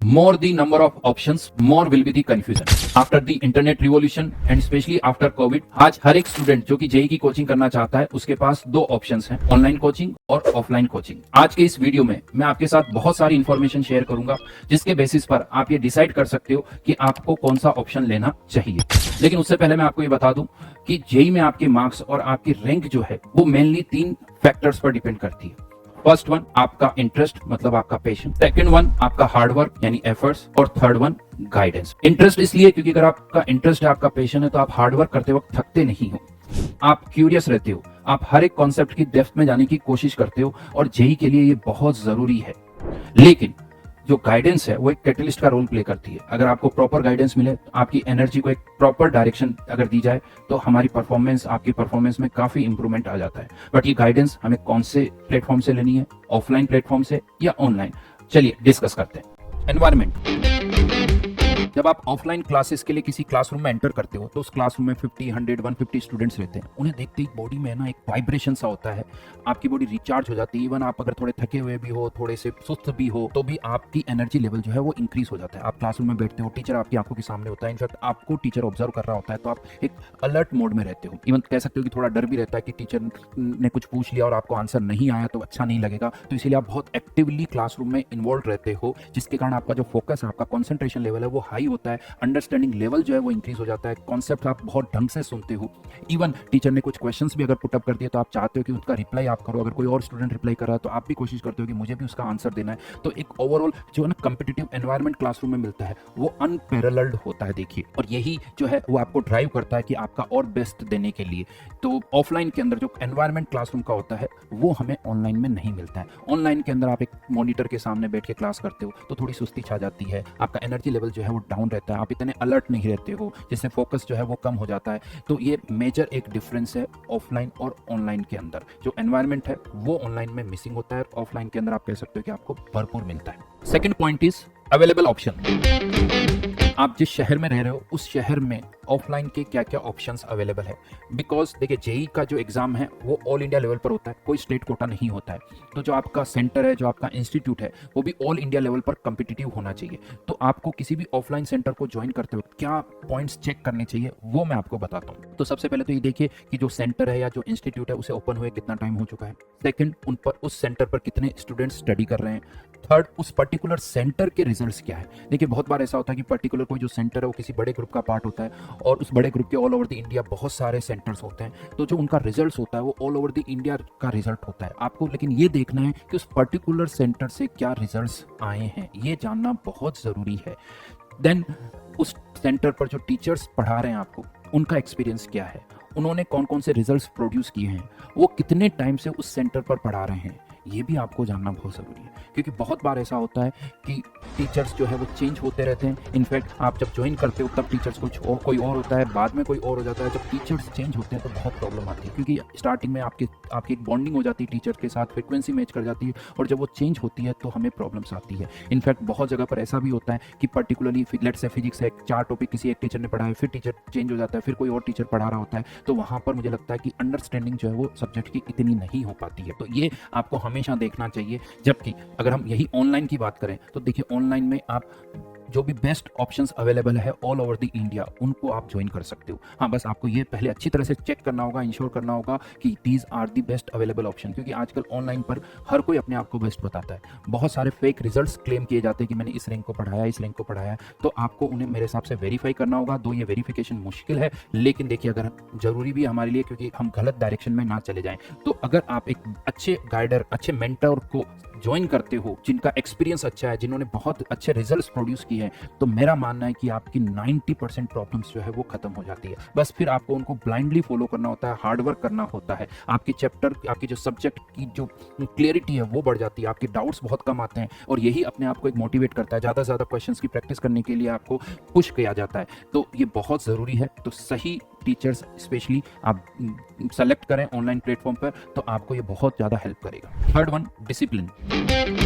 more the number of options, more will be the confusion. After the internet revolution and especially after COVID, आज हर एक student जो कि JEE की coaching करना चाहता है उसके पास दो ऑप्शंस हैं, ऑनलाइन कोचिंग और ऑफलाइन कोचिंग। आज के इस वीडियो में मैं आपके साथ बहुत सारी इंफॉर्मेशन शेयर करूंगा जिसके बेसिस पर आप ये डिसाइड कर सकते हो कि आपको कौन सा ऑप्शन लेना चाहिए। लेकिन उससे पहले मैं आपको ये बता दूं कि जेई में आपके मार्क्स और आपकी रैंक जो है वो मेनली 3 फैक्टर्स पर डिपेंड करती है। फर्स्ट वन आपका इंटरेस्ट मतलब आपका पैशन, सेकंड वन आपका हार्डवर्क यानी एफर्ट्स, और थर्ड वन गाइडेंस। इंटरेस्ट इसलिए क्योंकि अगर आपका इंटरेस्ट है, आपका पैशन है, तो आप हार्डवर्क करते वक्त थकते नहीं हो, आप क्यूरियस रहते हो, आप हर एक कॉन्सेप्ट की डेप्थ में जाने की कोशिश करते हो और जेई के लिए ये बहुत जरूरी है। लेकिन जो गाइडेंस है वो एक कैटलिस्ट का रोल प्ले करती है। अगर आपको प्रॉपर गाइडेंस मिले, आपकी एनर्जी को एक प्रॉपर डायरेक्शन अगर दी जाए तो हमारी परफॉर्मेंस, आपकी परफॉर्मेंस में काफी इंप्रूवमेंट आ जाता है। बट ये गाइडेंस हमें कौन से प्लेटफॉर्म से लेनी है, ऑफलाइन प्लेटफॉर्म से या ऑनलाइन, चलिए डिस्कस करते हैं। एनवायरमेंट, जब आप ऑफलाइन क्लासेस के लिए किसी क्लासरूम में एंटर करते हो तो उस क्लासरूम में 50, 100, 150 स्टूडेंट्स रहते हैं। उन्हें देखते ही बॉडी में ना एक वाइब्रेशन सा होता है, आपकी बॉडी रिचार्ज हो जाती है। इवन आप अगर थोड़े थके हुए भी हो, थोड़े से सुस्त भी हो, तो भी आपकी एनर्जी लेवल जो है वो इंक्रीज हो जाता है। आप क्लासरूम में बैठते हो, टीचर आपकी आंखों के सामने होता है, इनफैक्ट आपको टीचर ऑब्जर्व कर रहा होता है, तो आप एक अलर्ट मोड में रहते हो। इवन कह सकते हो कि थोड़ा डर भी रहता है कि टीचर ने कुछ पूछ लिया और आपको आंसर नहीं आया तो अच्छा नहीं लगेगा, तो इसीलिए आप बहुत एक्टिवली क्लासरूम में इन्वॉल्व रहते हो, जिसके कारण आपका जो फोकस है, आपका कॉन्सेंट्रेशन लेवल है वो हाई होता है, अंडरस्टैंडिंग लेवल जो है वो इंक्रीज हो जाता है, कॉन्सेप्ट आप बहुत ढंग से सुनते हो। इवन टीचर ने कुछ क्वेश्चंस भी अगर पुटअप कर दिए तो आप चाहते हो कि उसका रिप्लाई आप करो। अगर कोई और स्टूडेंट रिप्लाई कर रहा है तो आप भी कोशिश करते हो कि मुझे भी उसका आंसर देना है। तो एक ओवरऑल जो है ना कॉम्पिटिटिव एनवायरनमेंट क्लासरूम में मिलता है वो अनपैरेलल्ड होता है, देखिए, और यही जो है वो आपको ड्राइव करता है कि आपका और बेस्ट देने के लिए। तो ऑफलाइन के अंदर जो एनवायरनमेंट क्लासरूम का होता है वो हमें ऑनलाइन में नहीं मिलता है। ऑनलाइन के अंदर आप एक मॉनिटर के सामने बैठ के क्लास करते हो तो थोड़ी सुस्ती छा जाती है, आपका एनर्जी लेवल जो है वो डाउन रहता है, आप इतने अलर्ट नहीं रहते हो, जिससे फोकस जो है वो कम हो जाता है। तो ये मेजर एक डिफरेंस है ऑफलाइन और ऑनलाइन के अंदर। जो एनवायरनमेंट है वो ऑनलाइन में मिसिंग होता है, ऑफलाइन के अंदर आप कह सकते हो कि आपको भरपूर मिलता है। Second point is available option. आप जिस शहर में रह रहे हो उस शहर में ऑफलाइन के क्या क्या ऑप्शंस अवेलेबल है। बिकॉज देखिए जेई का जो एग्जाम है वो ऑल इंडिया लेवल पर होता है, कोई स्टेट कोटा नहीं होता है। तो जो आपका सेंटर है, जो आपका इंस्टीट्यूट है, वो भी ऑल इंडिया लेवल पर कॉम्पिटिटिव होना चाहिए। तो आपको किसी भी ऑफलाइन सेंटर को ज्वाइन करते वक्त क्या पॉइंट्स चेक करने चाहिए वो मैं आपको बताता हूँ। तो सबसे पहले तो ये देखिए कि जो सेंटर है या जो इंस्टीट्यूट है उसे ओपन हुए कितना टाइम हो चुका है। सेकंड, उस सेंटर पर कितने स्टूडेंट्स स्टडी कर रहे हैं। थर्ड, उस पर्टिकुलर सेंटर के रिजल्ट्स क्या है। देखिए बहुत बार ऐसा होता है कि पर्टिकुलर कोई जो सेंटर है वो किसी बड़े ग्रुप का पार्ट होता है और उस बड़े ग्रुप के ऑल ओवर द इंडिया बहुत सारे सेंटर्स होते हैं, तो जो उनका रिजल्ट्स होता है वो ऑल ओवर द इंडिया का रिजल्ट होता है। आपको लेकिन ये देखना है कि उस पर्टिकुलर सेंटर से क्या रिजल्ट्स आए हैं, ये जानना बहुत ज़रूरी है। देन उस सेंटर पर जो टीचर्स पढ़ा रहे हैं आपको, उनका एक्सपीरियंस क्या है, उन्होंने कौन कौन से रिजल्ट्स प्रोड्यूस किए हैं, वो कितने टाइम से उस सेंटर पर पढ़ा रहे हैं, ये भी आपको जानना बहुत ज़रूरी है। क्योंकि बहुत बार ऐसा होता है कि टीचर्स जो है वो चेंज होते रहते हैं। इनफैक्ट आप जब ज्वाइन करते हो तब टीचर्स कुछ और कोई और होता है, बाद में कोई और हो जाता है। जब टीचर्स चेंज होते हैं तो बहुत प्रॉब्लम आती है, क्योंकि स्टार्टिंग में आपकी एक बॉन्डिंग हो जाती है टीचर के साथ, फ्रिक्वेंसी मैच कर जाती है, और जब वो चेंज होती है तो हमें प्रॉब्लम्स आती है। इनफैक्ट बहुत जगह पर ऐसा भी होता है कि पर्टिकुलरली लेट्स से फिजिक्स है, 4 टॉपिक किसी एक टीचर ने पढ़ाया, फिर टीचर चेंज हो जाता है, फिर कोई और टीचर पढ़ा रहा होता है, तो वहाँ पर मुझे लगता है कि अंडरस्टैंडिंग जो है वो सब्जेक्ट की इतनी नहीं हो पाती है। तो ये आपको हमेशा देखना चाहिए। जबकि अगर हम यही ऑनलाइन की बात करें तो देखिए ऑनलाइन में आप जो भी बेस्ट ऑप्शंस अवेलेबल है ऑल ओवर द इंडिया, उनको आप ज्वाइन कर सकते हो। हाँ, बस आपको ये पहले अच्छी तरह से चेक करना होगा, इंश्योर करना होगा कि these are the best available option. क्योंकि आजकल ऑनलाइन पर हर कोई अपने आप को बेस्ट बताता है, बहुत सारे फेक रिजल्ट्स क्लेम किए जाते हैं कि मैंने इस रैंक को पढ़ाया, इस रैंक को पढ़ाया, तो आपको उन्हें मेरे हिसाब से वेरीफाई करना होगा। दो ये वेरीफिकेशन मुश्किल है, लेकिन देखिए अगर जरूरी भी है हमारे लिए, क्योंकि हम गलत डायरेक्शन में ना चले जाएं, तो अगर आप एक अच्छे गाइडर, अच्छे मेंटर को ज्वाइन करते हो, जिनका एक्सपीरियंस अच्छा है, जिन्होंने बहुत अच्छे रिजल्ट्स प्रोड्यूस किए हैं, तो मेरा मानना है कि आपकी 90% प्रॉब्लम्स जो है वो खत्म हो जाती है। बस फिर आपको उनको ब्लाइंडली फॉलो करना होता है, हार्डवर्क करना होता है, आपकी चैप्टर, आपकी जो सब्जेक्ट की जो क्लियरिटी है वो बढ़ जाती है, आपके डाउट्स बहुत कम आते हैं, और यही अपने आप को एक मोटिवेट करता है। ज़्यादा से ज़्यादा क्वेश्चंस की प्रैक्टिस करने के लिए आपको पुश किया जाता है। तो ये बहुत ज़रूरी है। तो सही टीचर्स स्पेशली आप सेलेक्ट करें ऑनलाइन प्लेटफॉर्म पर, तो आपको ये बहुत ज़्यादा हेल्प करेगा। Third one, discipline.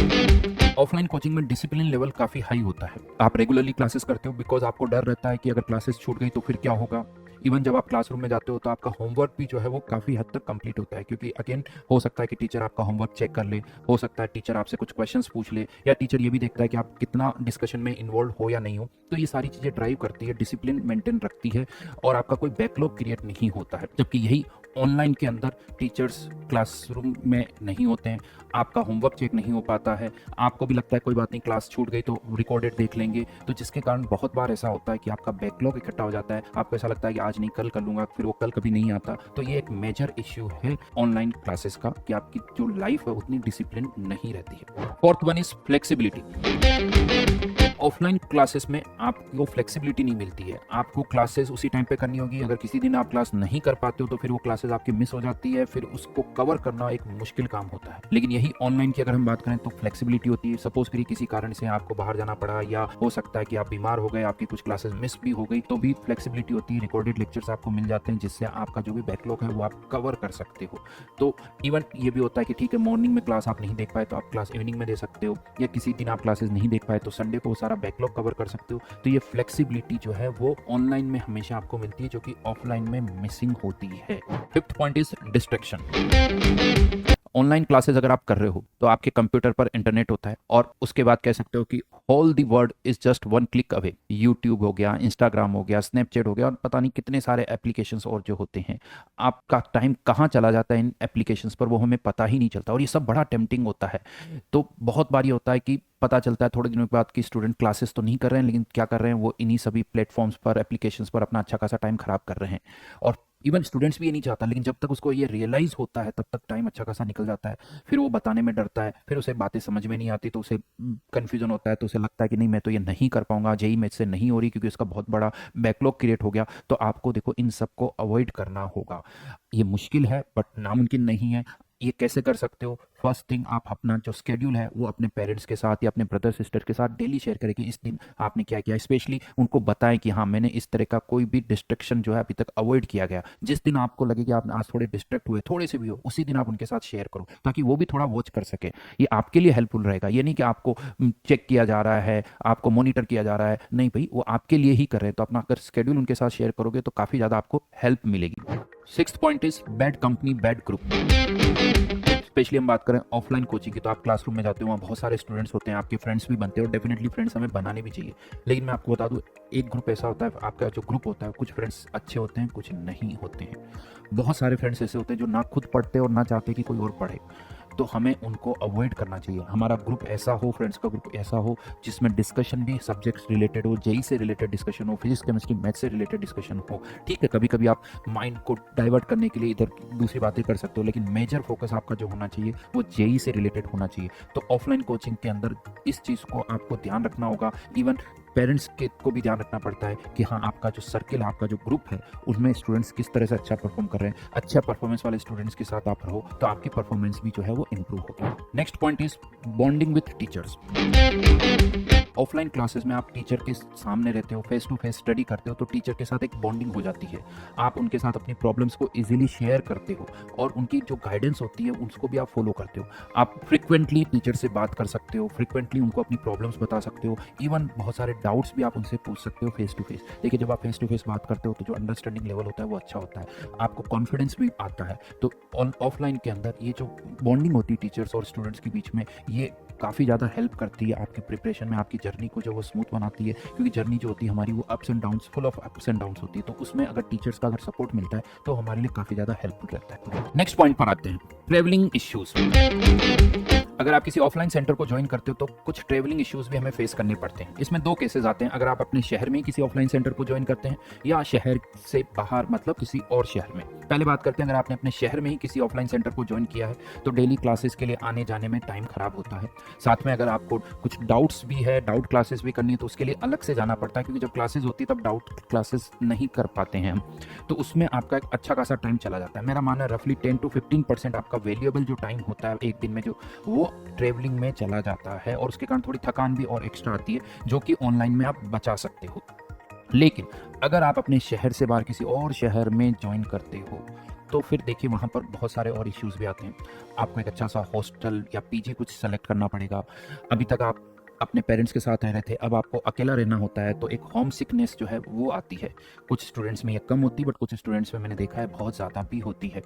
Offline coaching में डिसिप्लिन लेवल काफ़ी हाई होता है। आप रेगुलरली क्लासेस करते हो बिकॉज आपको डर रहता है कि अगर क्लासेस छूट गई तो फिर क्या होगा। इवन जब आप क्लासरूम में जाते हो तो आपका होमवर्क भी जो है वो काफ़ी हद तक कंप्लीट होता है, क्योंकि अगेन हो सकता है कि टीचर आपका होमवर्क चेक कर ले, हो सकता है टीचर आपसे कुछ क्वेश्चंस पूछ ले, या टीचर ये भी देखता है कि आप कितना डिस्कशन में इन्वॉल्व हो या नहीं हो। तो ये सारी चीज़ें ड्राइव करती है, डिसिप्लिन मेंटेन रखती है और आपका कोई बैकलॉग क्रिएट नहीं होता है। जबकि यही ऑनलाइन के अंदर टीचर्स क्लासरूम में नहीं होते हैं, आपका होमवर्क चेक नहीं हो पाता है, आपको भी लगता है कोई बात नहीं क्लास छूट गई तो रिकॉर्डेड देख लेंगे, तो जिसके कारण बहुत बार ऐसा होता है कि आपका बैकलॉग इकट्ठा हो जाता है, आपको ऐसा लगता है कि आज नहीं कल कर लूंगा, फिर वो कल कभी नहीं आता। तो ये एक मेजर इश्यू है ऑनलाइन क्लासेस का कि आपकी जो लाइफ है उतनी डिसिप्लिन नहीं रहती है। Fourth one is flexibility. Offline classes में आपको फ्लेक्सिबिलिटी नहीं मिलती है, आपको क्लासेस उसी टाइम पे करनी होगी, अगर किसी दिन आप क्लास नहीं कर पाते हो तो फिर वो क्लासेस आपकी मिस हो जाती है, फिर उसको कवर करना एक मुश्किल काम होता है। लेकिन यही ऑनलाइन की अगर हम बात करें तो फ्लेक्सिबिलिटी होती है। सपोज करिए किसी कारण से आपको बाहर जाना पड़ा, या हो सकता है कि आप बीमार हो गए, आपकी कुछ क्लासेस मिस भी हो गई, तो भी फ्लेक्सिबिलिटी होती है, रिकॉर्डेड लेक्चर्स आपको मिल जाते हैं जिससे आपका जो भी बैकलॉग है वो आप कवर कर सकते हो। तो इवन ये भी होता है कि ठीक है मॉर्निंग में क्लास आप नहीं देख पाए तो आप क्लास इवनिंग में दे सकते हो, या किसी दिन आप क्लासेस नहीं देख पाए तो संडे को सारा बैकलॉग कवर कर सकते हो। तो ये फ्लेक्सिबिलिटी जो है वो ऑनलाइन में हमेशा आपको मिलती है, जो कि ऑफलाइन में मिसिंग होती है। Fifth point is distraction. Online classes अगर आप कर रहे हो तो आपके कंप्यूटर पर इंटरनेट होता है, और उसके बाद कह सकते हो कि all the world is just one click away. YouTube हो गया, इंस्टाग्राम हो गया, स्नैपचैट हो गया, और पता नहीं कितने सारे एप्लीकेशंस और जो होते हैं। आपका टाइम कहाँ चला जाता है इन एप्लीकेशंस पर वो हमें पता ही नहीं चलता, और ये सब बड़ा टेम्पटिंग होता है। तो बहुत बार ये होता है कि पता चलता है थोड़े दिनों के बाद कि स्टूडेंट क्लासेस तो नहीं कर रहे हैं, लेकिन क्या कर रहे हैं वो इन्हीं सभी प्लेटफॉर्म्स पर, एप्लीकेशंस पर अपना अच्छा खासा टाइम खराब कर रहे हैं। और इवन स्टूडेंट्स भी ये नहीं चाहता, लेकिन जब तक उसको ये रियलाइज होता है तब तक टाइम अच्छा खासा निकल जाता है, फिर वो बताने में डरता है, फिर उसे बातें समझ में नहीं आती, तो उसे कन्फ्यूजन होता है, तो उसे लगता है कि नहीं मैं तो ये नहीं कर पाऊंगा, जेई मेरे से नहीं हो रही, क्योंकि उसका बहुत बड़ा बैकलॉग क्रिएट हो गया। तो आपको देखो इन सबको अवॉइड करना होगा। ये मुश्किल है बट नामुमकिन नहीं है। ये कैसे कर सकते हो? फर्स्ट थिंग, आप अपना जो स्केड्यूल है वो अपने पेरेंट्स के साथ या अपने ब्रदर सिस्टर के साथ डेली शेयर करें कि इस दिन आपने क्या किया। स्पेशली उनको बताएं कि हाँ मैंने इस तरह का कोई भी डिस्ट्रैक्शन जो है अभी तक अवॉइड किया गया। जिस दिन आपको लगे कि आप आज थोड़े डिस्ट्रैक्ट हुए, थोड़े से भी हो, उसी दिन आप उनके साथ शेयर करो, ताकि वो भी थोड़ा वॉच कर सके। ये आपके लिए हेल्पफुल रहेगा। ये नहीं कि आपको चेक किया जा रहा है, आपको मॉनिटर किया जा रहा है, नहीं भाई, वो आपके लिए ही कर रहे हैं। तो अपना अगर स्केड्यूल उनके साथ शेयर करोगे तो काफ़ी ज़्यादा आपको हेल्प मिलेगी। Sixth point is bad company bad group. Specially हम बात करें ऑफलाइन कोचिंग की, तो आप क्लासरूम में जाते हो, वहाँ बहुत सारे स्टूडेंट्स होते हैं, आपके फ्रेंड्स भी बनते हैं, और डेफिनेटली फ्रेंड्स हमें बनाने भी चाहिए। लेकिन मैं आपको बता दूँ, एक ग्रुप ऐसा होता है, आपका जो ग्रुप होता है, कुछ फ्रेंड्स अच्छे होते हैं, कुछ नहीं होते हैं। बहुत सारे फ्रेंड्स ऐसे होते हैं जो ना खुद पढ़ते और ना चाहते कि कोई और पढ़े, तो हमें उनको अवॉइड करना चाहिए। हमारा ग्रुप ऐसा हो, फ्रेंड्स का ग्रुप ऐसा हो जिसमें डिस्कशन भी सब्जेक्ट्स रिलेटेड हो, जेई से रिलेटेड डिस्कशन हो, फिजिक्स केमिस्ट्री मैथ से रिलेटेड डिस्कशन हो। ठीक है, कभी कभी आप माइंड को डाइवर्ट करने के लिए इधर दूसरी बातें कर सकते हो, लेकिन मेजर फोकस आपका जो होना चाहिए वो जेई से रिलेटेड होना चाहिए। तो ऑफलाइन कोचिंग के अंदर इस चीज़ को आपको ध्यान रखना होगा। इवन पेरेंट्स के को भी ध्यान रखना पड़ता है कि हाँ आपका जो सर्किल, आपका जो ग्रुप है, उसमें स्टूडेंट्स किस तरह से अच्छा परफॉर्म कर रहे हैं। अच्छा परफॉर्मेंस वाले स्टूडेंट्स के साथ आप रहो तो आपकी परफॉर्मेंस भी जो है वो इंप्रूव होगी। Next point is bonding with teachers. Offline classes में आप टीचर के सामने रहते हो, फेस टू फेस स्टडी करते हो, तो टीचर के साथ एक बॉन्डिंग हो जाती है। आप उनके साथ अपनी प्रॉब्लम्स को इजीली शेयर करते हो, और उनकी जो गाइडेंस होती है उसको भी आप फॉलो करते हो। आप फ्रिक्वेंटली टीचर से बात कर सकते हो, फ्रिक्वेंटली उनको अपनी प्रॉब्लम्स बता सकते हो, इवन बहुत सारे डाउट्स भी आप उनसे पूछ सकते हो फेस टू फेस। देखिए, जब आप फेस टू फेस बात करते हो तो जो अंडरस्टैंडिंग लेवल होता है वो अच्छा होता है, आपको कॉन्फिडेंस भी आता है। तो ऑफलाइन के अंदर ये जो बॉन्डिंग होती है टीचर्स और स्टूडेंट्स के बीच में, ये काफ़ी ज़्यादा हेल्प करती है आपकी प्रिपरेशन में, आपकी जर्नी को जो वो स्मूथ बनाती है। क्योंकि जर्नी जो होती है हमारी वो ups and downs, full of ups and downs होती है, तो उसमें अगर टीचर्स का अगर सपोर्ट मिलता है तो हमारे लिए काफ़ी ज़्यादा हेल्पफुल रहता है। नेक्स्ट पॉइंट पर आते हैं, ट्रेवलिंग इश्यूज। अगर आप किसी ऑफलाइन सेंटर को ज्वाइन करते हो तो कुछ ट्रेवलिंग इश्यूज भी हमें फेस करने पड़ते हैं। इसमें दो केसेस आते हैं, अगर आप अपने शहर में किसी ऑफलाइन सेंटर को ज्वाइन करते हैं या शहर से बाहर, मतलब किसी और शहर में। पहले बात करते हैं, अगर आपने अपने शहर में ही किसी ऑफलाइन सेंटर को ज्वाइन किया है तो डेली क्लासेस के लिए आने जाने में टाइम खराब होता है। साथ में अगर आपको कुछ डाउट्स भी है, डाउट क्लासेस भी करनी है, तो उसके लिए अलग से जाना पड़ता है, क्योंकि जब क्लासेस होती है तब डाउट क्लासेस नहीं कर पाते हैं हम, तो उसमें आपका एक अच्छा खासा टाइम चला जाता है। मेरा मानना है रफली 10 to 15% आपका वैल्यूएबल जो टाइम होता है एक दिन में, जो वो ट्रेवलिंग में चला जाता है, और उसके कारण थोड़ी थकान भी और एक्स्ट्रा आती है, जो कि ऑनलाइन में आप बचा सकते हो। लेकिन अगर आप अपने शहर से बाहर किसी और शहर में ज्वाइन करते हो तो फिर देखिए वहाँ पर बहुत सारे और इश्यूज भी आते हैं। आपको एक अच्छा सा हॉस्टल या पीजी कुछ सेलेक्ट करना पड़ेगा। अभी तक आप अपने पेरेंट्स के साथ रह रहे थे, अब आपको अकेला रहना होता है, तो एक होम सिकनेस जो है वो आती है। कुछ स्टूडेंट्स में ये कम होती है, बट कुछ स्टूडेंट्स में मैंने देखा है बहुत ज़्यादा भी होती है।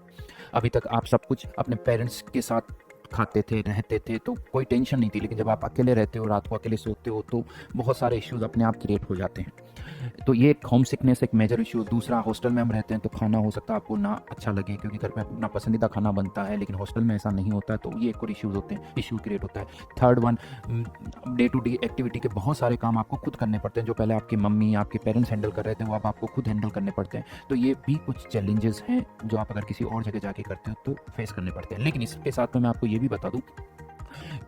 अभी तक आप सब कुछ अपने पेरेंट्स के साथ खाते थे, रहते थे, तो कोई टेंशन नहीं थी, लेकिन जब आप अकेले रहते हो, रात को अकेले सोते हो, तो बहुत सारे इश्यूज अपने आप क्रिएट हो जाते हैं। तो ये एक होम सिकनेस एक मेजर इशू। दूसरा, हॉस्टल में हम रहते हैं तो खाना हो सकता है आपको ना अच्छा लगे, क्योंकि घर पे अपना पसंदीदा खाना बनता है, लेकिन हॉस्टल में ऐसा नहीं होता है, तो ये एक और इश्यूज होते हैं, इशू क्रिएट होता है। Third one, day to day activity के बहुत सारे काम आपको खुद करने पड़ते हैं, जो पहले आपकी मम्मी, आपके पेरेंट्स हैंडल कर रहे थे, वो अब आपको खुद हैंडल करने पड़ते हैं। तो ये भी कुछ चैलेंजेस हैं जो आप अगर किसी और जगह जाके करते हो तो फेस करने पड़ते हैं। लेकिन इसके साथ में मैं आपको ये भी बता दूं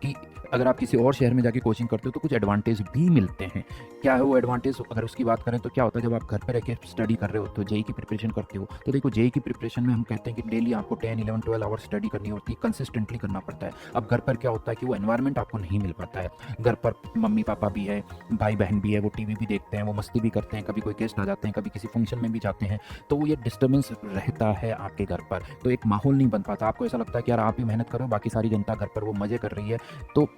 कि अगर आप किसी और शहर में जाके कोचिंग करते हो तो कुछ एडवांटेज भी मिलते हैं। क्या है वो एडवांटेज? अगर उसकी बात करें तो क्या होता है, जब आप घर पर रह के स्टडी कर रहे हो तो जेई की प्रिपरेशन करते हो, तो देखो जेई की प्रिपरेशन में हम कहते हैं कि डेली आपको 10, 11, 12 आवर्स स्टडी करनी होती है, कंसिस्टेंटली करना पड़ता है। अब घर पर क्या होता है कि वो एनवायरनमेंट आपको नहीं मिल पाता है। घर पर मम्मी पापा भी है, भाई बहन भी है, वो टीवी भी देखते हैं, वो मस्ती भी करते हैं, कभी कोई गेस्ट आ जाते हैं, कभी किसी फंक्शन में भी जाते हैं, तो वो ये डिस्टर्बेंस रहता है आपके घर पर, तो एक माहौल नहीं बन पाता। आपको ऐसा लगता है कि यार आप ही मेहनत करो, बाकी सारी जनता घर पर वो मजे कर रही है, तो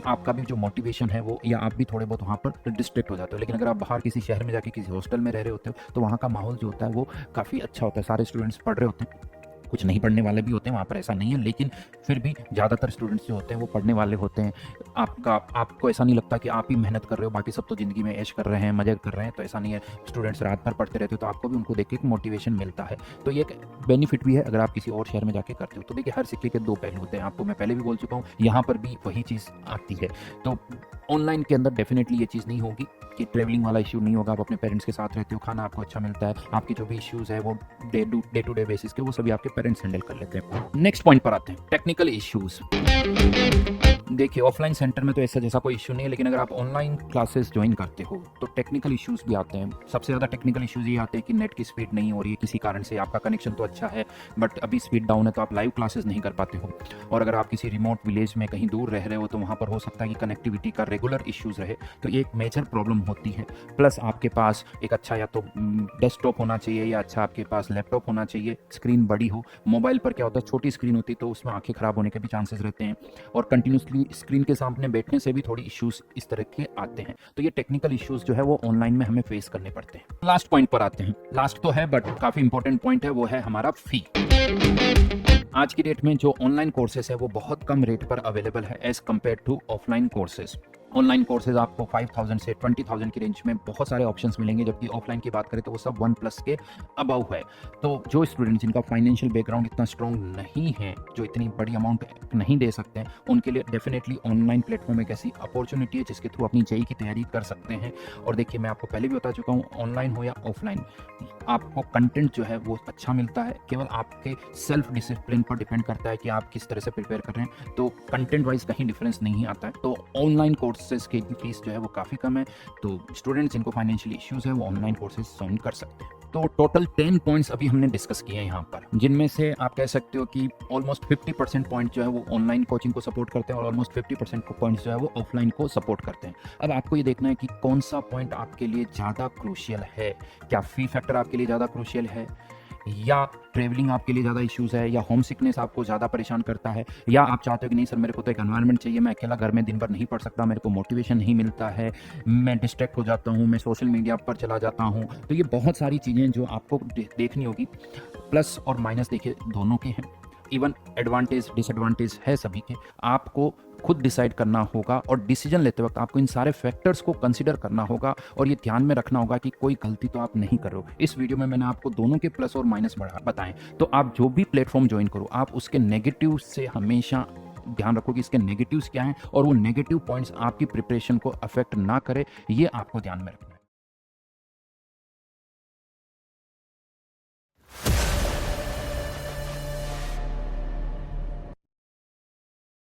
आपका भी जो मोटिवेशन है वो, या आप भी थोड़े बहुत वहाँ पर डिस्ट्रैक्ट हो जाते हो। लेकिन अगर आप बाहर किसी शहर में जाके किसी हॉस्टल में रह रहे होते हो तो वहाँ का माहौल जो होता है वो काफ़ी अच्छा होता है। सारे स्टूडेंट्स पढ़ रहे होते हैं, कुछ नहीं पढ़ने वाले भी होते हैं, वहाँ पर ऐसा नहीं है, लेकिन फिर भी ज़्यादातर स्टूडेंट्स जो होते हैं वो पढ़ने वाले होते हैं। आपको ऐसा नहीं लगता कि आप ही मेहनत कर रहे हो, बाकी सब तो ज़िंदगी में ऐश कर रहे हैं, मजे कर रहे हैं, तो ऐसा नहीं है। स्टूडेंट्स रात भर पढ़ते रहते हो तो आपको भी उनको देख के एक मोटिवेशन मिलता है, तो ये एक बेनिफिट भी है अगर आप किसी और शहर में जाके करते हो। तो देखिए, हर सिक्के के दो पहलू होते हैं, आपको मैं पहले भी बोल चुका हूँ, यहाँ पर भी वही चीज़ आती है। तो ऑनलाइन के अंदर डेफिनेटली ये चीज़ नहीं होगी कि ट्रैवलिंग वाला इशू नहीं होगा, आप अपने पेरेंट्स के साथ रहते हो, खाना आपको अच्छा मिलता है, आपकी जो भी इश्यूज़ है वो डे टू डे बेसिस के वो सभी आपके पेरेंट्स हैंडल कर लेते हैं। नेक्स्ट पॉइंट पर आते हैं, टेक्निकल इश्यूज़। देखिए, ऑफलाइन सेंटर में तो ऐसा जैसा कोई इशू नहीं है, लेकिन अगर आप ऑनलाइन क्लासेस ज्वाइन करते हो तो टेक्निकल इश्यूज़ भी आते हैं। सबसे ज़्यादा टेक्निकल इश्यूज़ ये आते हैं कि नेट की स्पीड नहीं हो रही है किसी कारण से, आपका कनेक्शन तो अच्छा है बट अभी स्पीड डाउन है, तो आप लाइव क्लासेस नहीं कर पाते हो। और अगर आप किसी रिमोट विलेज में कहीं दूर रह रहे हो तो वहाँ पर हो सकता है कि कनेक्टिविटी का रेगुलर इश्यूज़ रहे, तो ये एक मेजर प्रॉब्लम होती है। प्लस आपके पास एक अच्छा या तो डेस्कटॉप होना चाहिए, या अच्छा आपके पास लैपटॉप होना चाहिए, स्क्रीन बड़ी हो। मोबाइल पर क्या होता है, छोटी स्क्रीन होती है तो उसमें आंखें खराब होने के भी चांसेस रहते हैं, और कंटिन्यूसली स्क्रीन के सामने बैठने से भी थोड़ी इश्यूज इस तरह के आते हैं। तो ये टेक्निकल इश्यूज जो है वो ऑनलाइन में हमें फेस करने पड़ते हैं। लास्ट पॉइंट पर आते हैं, लास्ट तो है बट काफी इंपॉर्टेंट पॉइंट है, वो है हमारा फी। आज की डेट में जो ऑनलाइन कोर्सेज है वो बहुत कम रेट पर अवेलेबल है as compared to offline courses. Online courses आपको 5000 से 20,000 की रेंज में बहुत सारे ऑप्शंस मिलेंगे, जबकि ऑफलाइन की बात करें तो वो सब 1+ के अबव है। तो जो स्टूडेंट जिनका फाइनेंशियल बैकग्राउंड इतना स्ट्रॉन्ग नहीं है, जो इतनी बड़ी अमाउंट नहीं दे सकते हैं, उनके लिए डेफिनेटली ऑनलाइन प्लेटफॉर्म एक ऐसी अपॉर्चुनिटी है जिसके थ्रू अपनी जेई की तैयारी कर सकते हैं। और देखिए, मैं आपको पहले भी बता चुका हूँ, ऑनलाइन हो या ऑफलाइन, आपको कंटेंट जो है वो अच्छा मिलता है, केवल आपके सेल्फ डिसिप्लिन पर डिपेंड करता है कि आप किस तरह से प्रिपेयर कर रहे हैं। तो कंटेंट वाइज कहीं डिफरेंस नहीं आता है। तो ऑनलाइन कोर्सेज की फीस जो है वो काफ़ी कम है, तो स्टूडेंट्स जिनको फाइनेंशियल इश्यूज है वो ऑनलाइन कोर्सेज ज्वाइन कर सकते हैं। तो टोटल 10 पॉइंट्स अभी हमने डिस्कस किए हैं यहाँ पर, जिनमें से आप कह सकते हो कि ऑलमोस्ट 50% पॉइंट जो है वो ऑनलाइन कोचिंग को सपोर्ट करते हैं, और ऑलमोस्ट 50% पॉइंट्स जो है वो ऑफलाइन को सपोर्ट करते हैं। अब आपको ये देखना है कि कौन सा पॉइंट आपके लिए ज़्यादा क्रूशियल है। क्या फी फैक्टर आपके लिए ज़्यादा क्रूशियल है, या ट्रैवलिंग आपके लिए ज़्यादा इश्यूज़ है, या होम सिकनेस आपको ज़्यादा परेशान करता है, या आप चाहते हो कि नहीं सर मेरे को तो एक एनवायरनमेंट चाहिए, मैं अकेला घर में दिन भर नहीं पढ़ सकता, मेरे को मोटिवेशन नहीं मिलता है, मैं डिस्ट्रैक्ट हो जाता हूँ, मैं सोशल मीडिया पर चला जाता हूँ। तो ये बहुत सारी चीज़ें जो आपको देखनी होगी। प्लस और माइनस देखिए दोनों के हैं, इवन एडवांटेज डिसएडवांटेज है सभी के। आपको खुद डिसाइड करना होगा, और डिसीजन लेते वक्त आपको इन सारे फैक्टर्स को कंसीडर करना होगा, और ये ध्यान में रखना होगा कि कोई गलती तो आप नहीं कर रहे हो। इस वीडियो में मैंने आपको दोनों के प्लस और माइनस बताएं, तो आप जो भी प्लेटफॉर्म ज्वाइन करो, आप उसके नेगेटिव से हमेशा ध्यान रखो कि इसके नेगेटिव्स क्या हैं, और वो नेगेटिव पॉइंट्स आपकी प्रिपरेशन को अफेक्ट ना करे, ये आपको ध्यान में रखना।